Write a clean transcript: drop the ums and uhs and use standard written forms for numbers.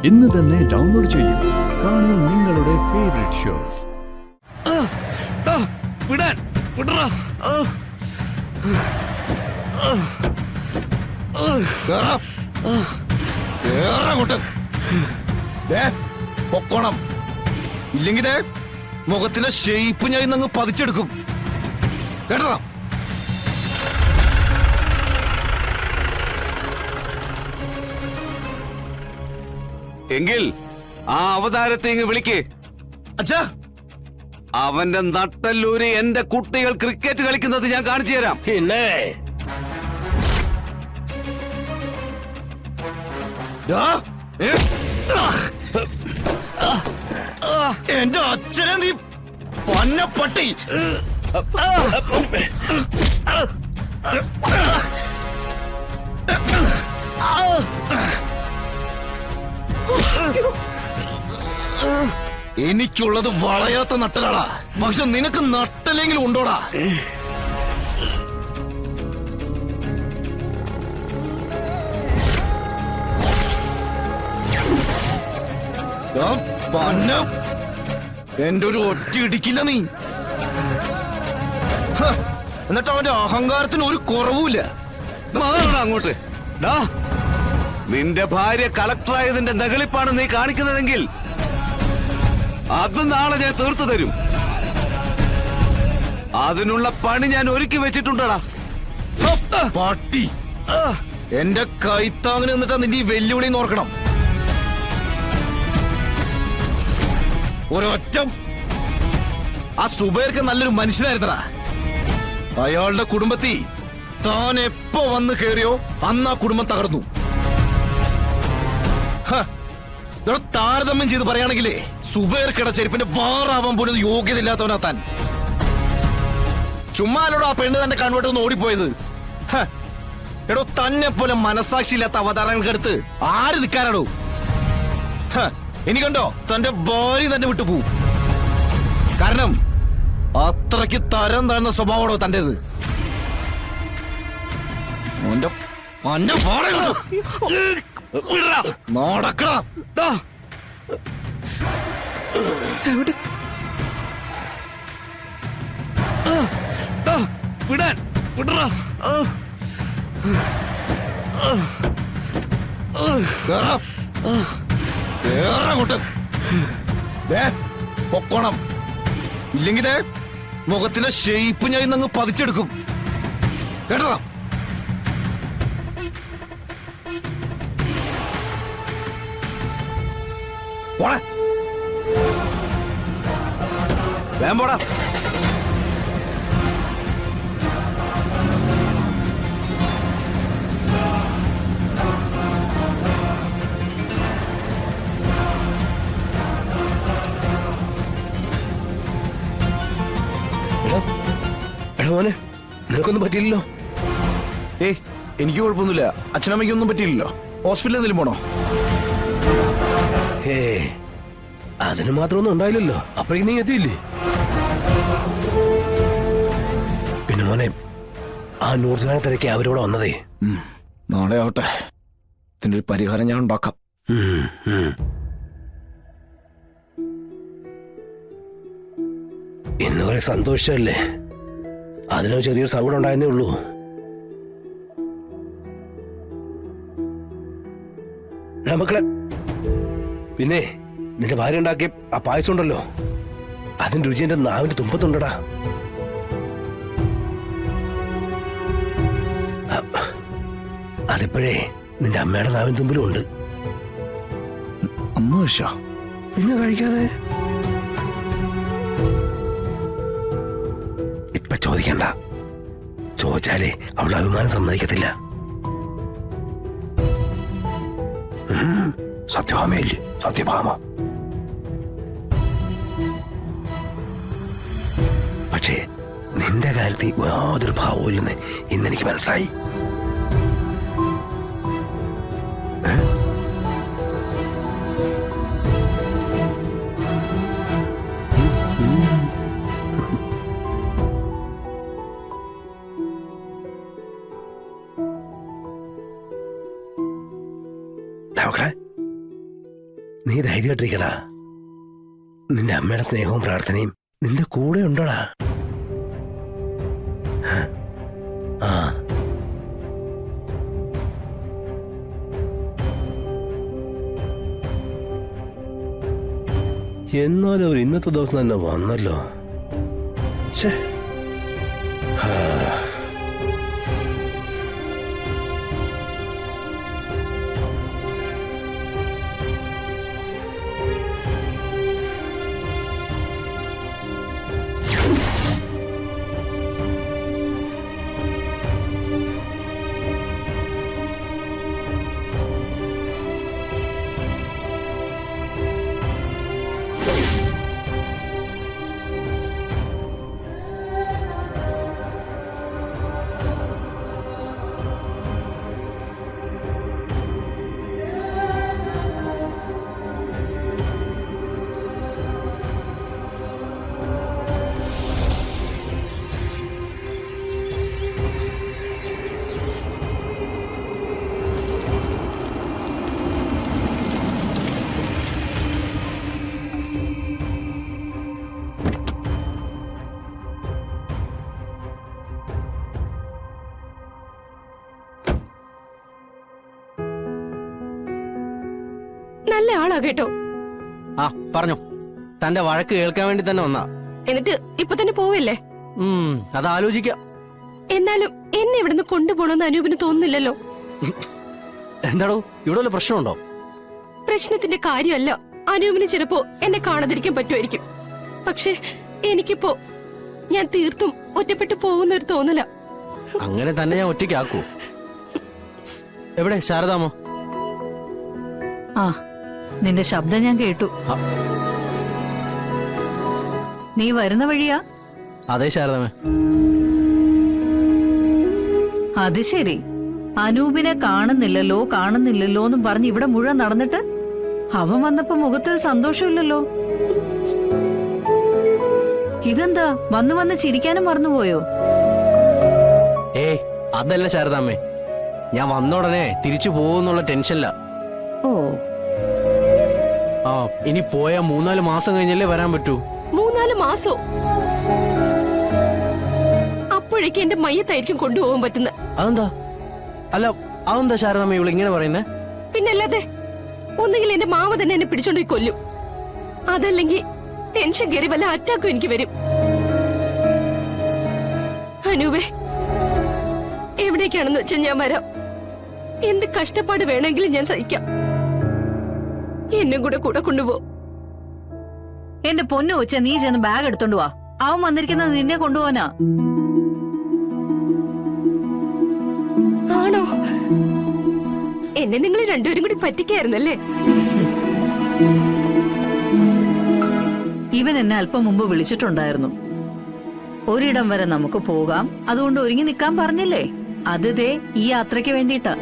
ഇന്ന് തന്നെ ഡൗൺലോഡ് ചെയ്യൂ. കാണൂ നിങ്ങളുടെ ഫേവറേറ്റ് ഷോസ്. പൊക്കോണം, ഇല്ലെങ്കിൽ മുഖത്തിന്റെ ഷേപ്പ് ഞാൻ ഇന്നങ്ങ് പതിച്ചെടുക്കും. കേട്ടോ? എങ്കിൽ ആ അവതാരത്തെ ഇങ്ങ് വിളിക്കേ. അച്ഛാ, അവന്റെ നട്ടല്ലൂര് എന്റെ കുട്ടികൾ ക്രിക്കറ്റ് കളിക്കുന്നത് ഞാൻ കാണിച്ചു തരാം. പിന്നെ എന്റെ അച്ഛനെ നീ പന്നപ്പട്ടി! എനിക്കുള്ളത് വളയാത്ത നട്ടലാടാ, പക്ഷെ നിനക്ക് നട്ടലെങ്കിലും ഉണ്ടോടാ? എന്റെ ഒരു ഒറ്റ ഇടിക്കില്ല നീ. എന്നിട്ട് അവന്റെ അഹങ്കാരത്തിന് ഒരു കുറവുമില്ല. അങ്ങോട്ട് നിന്റെ ഭാര്യ കളക്ടറായതിന്റെ നകളിപ്പാണ് നീ കാണിക്കുന്നതെങ്കിൽ അത് നാളെ ഞാൻ തീർത്തു തരും. അതിനുള്ള പണി ഞാൻ ഒരുക്കി വെച്ചിട്ടുണ്ടടാ. പട്ടി, എന്റെ കൈത്താങ്ങിന് നിന്നിട്ടാ നിന്റെ ഈ വെല്ലുവിളി നോക്കണം. ഒരൊറ്റ ആ സുബൈർക്ക് നല്ലൊരു മനുഷ്യനായിരുന്നടാ. അയാളുടെ കുടുംബത്തിൽ താൻ എപ്പോ വന്ന് കേറിയോ അന്ന് ആ കുടുംബം തകർന്നു. താരതമ്യം ചെയ്ത് പറയുകയാണെങ്കിലേ സുബൈർക്കിട ചെരുപ്പിന്റെ വാറാവാൻ പോലും യോഗ്യതയില്ലാത്തവനാ താൻ. ചുമ്മാലോടോ ആ പെണ്ണ് തന്നെ കൺവേർട്ട് ഒന്ന് ഓടിപ്പോയത്. എടോ, തന്നെ പോലെ മനസാക്ഷിയില്ലാത്ത അവതാരങ്ങൾക്കടുത്ത് ആര് നിൽക്കാനാടോ? എനിക്കുണ്ടോ തന്റെ ഭാര്യ തന്നെ വിട്ടുപോകും. കാരണം അത്രയ്ക്ക് തരം താഴ്ന്ന സ്വഭാവമാണോ തന്റേത്. പൊക്കോണം, ഇല്ലെങ്കിൽ മുഖത്തിന്റെ ഷേപ്പ് ഞാൻ ഇന്നങ്ങ് പതിച്ചെടുക്കും. കേട്ടോ? വേമ്പോടാ. മോനെ, നിനക്കൊന്നും പറ്റിയില്ലല്ലോ? എനിക്ക് കുഴപ്പമൊന്നുമില്ല. അച്ഛനമ്മയ്ക്കൊന്നും പറ്റിയില്ലല്ലോ. ഹോസ്പിറ്റലിൽ എന്തെങ്കിലും പോണോ? അതിന് മാത്രമൊന്നും ഉണ്ടായില്ലല്ലോ. അപ്പോഴേക്കും നീ എത്തിയില്ലേ? പിന്നെ മോനെ, ആ നൂർജഹാനെ തിരക്കി അവരോട് വന്നതേ. നാളെ ആവട്ടെ, ഇതിന്റെ ഒരു പരിഹാരം ഞാൻ ഉണ്ടാക്കാം. ഇന്ന് കുറെ സന്തോഷമല്ലേ, അതിനൊരു ചെറിയൊരു സങ്കടം ഉണ്ടായെന്നേ ഉള്ളൂ. മക്കളെ, പിന്നെ നിന്റെ ഭാര്യ ഉണ്ടാക്കിയ ആ പായസം ഉണ്ടല്ലോ, അതിന്റെ രുചി എന്റെ നാവിന്റെ തുമ്പത്തുണ്ടടാ. അതിപ്പോഴേ നിന്റെ അമ്മയുടെ നാവിൻ തുമ്പിലും ഉണ്ട്. അമ്മ കഴിച്ചോ? പിന്നെ കഴിക്കാതെ ഇപ്പൊ ചോദിക്കണ്ട. ചോദിച്ചാലേ അവളുടെ അഭിമാനം സമ്മതിക്കത്തില്ല. സത്യഭാമയല്ലേ? സത്യഭാമ. പക്ഷേ നിന്റെ കാര്യത്തിൽ യാതൊരു ഭാവവും ഇല്ലെന്ന് ഇന്നെനിക്ക് മനസ്സിലായി. നീ ധൈര്യമായിട്ടിരിക്കടാ. നിന്റെ അമ്മയുടെ സ്നേഹവും പ്രാർത്ഥനയും നിന്റെ കൂടെ ഉണ്ടോടാ. ആ എന്നാലും അവർ ഇന്നത്തെ ദിവസം തന്നെ വന്നല്ലോ. ഛേ. ഹാ. നല്ല ആളാ കേട്ടോ. ആ പറഞ്ഞോ. തന്റെ വഴക്ക് കേൾക്കാൻ വേണ്ടി തന്നെ വന്നാ. എന്നിട്ട് ഇപ്പൊ തന്നെ പോവല്ലേ? അത് ആലോചിക്കാം. എന്നാലും എന്നെ ഇവിടുന്ന് കൊണ്ടുപോകണമെന്ന് അനൂപിന് തോന്നുന്നില്ലല്ലോ. എന്താടോ ഇവിടെ വല്ല പ്രശ്നമുണ്ടോ? പ്രശ്നത്തിന്റെ കാര്യമല്ല. അനൂപിന് ചിലപ്പോ എന്നെ കാണാതിരിക്കാൻ പറ്റുമായിരിക്കും. പക്ഷെ എനിക്കിപ്പോ ഞാൻ തീർത്തും ഒറ്റപ്പെട്ടു പോകുന്ന ഒരു തോന്നല. അങ്ങനെ തന്നെ ഞാൻ ഒറ്റയ്ക്കാക്കൂ. എവിടെ ശാരദാമോ? ആ, നിന്റെ ശബ്ദം ഞാൻ കേട്ടു. നീ വരുന്ന വഴിയാ? അതെ ശാരദാമേ. അത് ശരി. അനൂപിനെ കാണുന്നില്ലല്ലോ എന്നും പറഞ്ഞ് ഇവിടെ മുഴുവൻ നടന്നിട്ട് അവൻ വന്നപ്പോ മുഖത്തൊരു സന്തോഷമില്ലല്ലോ. ഇതെന്താ, വന്ന് ചിരിക്കാനും മറന്നുപോയോ? അതല്ല ശാരദാമേ, ഞാൻ വന്ന ഉടനെ തിരിച്ചു പോകുന്നുള്ള ടെൻഷനില്ല. ഓ, ആ ഇനി പോയാ 3-4 മാസം കഴിഞ്ഞല്ലേ വരാൻ പറ്റൂ. 3-4 മാസോ? അപ്പോഴേക്ക് എന്റെ മയ്യത്തായിരിക്കും കൊണ്ടുപോകാൻ പറ്റുന്നത്. അതെന്താ? അല്ല അതെന്താ ശാരദാമ്മ ഇവിടെ ഇങ്ങനെ പറയുന്നേ? പിന്നല്ലാതെ, ഒന്നുകിൽ എന്റെ മാമ തന്നെ എന്നെ പിടിച്ചോണ്ട് പോയി കൊല്ലും, അതല്ലെങ്കിൽ ടെൻഷൻ കയറി വല്ല അറ്റാക്കും എനിക്ക് വരും. അനൂപേ, എവിടേക്കാണെന്ന് വെച്ചാൽ ഞാൻ വരാം. എന്ത് കഷ്ടപ്പാട് വേണമെങ്കിലും ഞാൻ സഹിക്കാം. എന്നും കൂടെ കൊണ്ടുപോ. എന്റെ പൊന്നു വെച്ച നീ ചെന്ന് ബാഗ് എടുത്തോണ്ട് വാ. അവൻ വന്നിരിക്കുന്നത് നിന്നെ കൊണ്ടുപോവാനാ. ആണോ? എന്നെ നിങ്ങൾ രണ്ടുപേരും കൂടി പറ്റിക്കായിരുന്നല്ലേ? ഇവൻ എന്നെ അല്പം മുമ്പ് വിളിച്ചിട്ടുണ്ടായിരുന്നു. ഒരിടം വരെ നമുക്ക് പോകാം, അതുകൊണ്ട് ഒരുങ്ങി നിൽക്കാൻ പറഞ്ഞില്ലേ? അത് ദേ ഈ യാത്രയ്ക്ക് വേണ്ടിയിട്ടാ.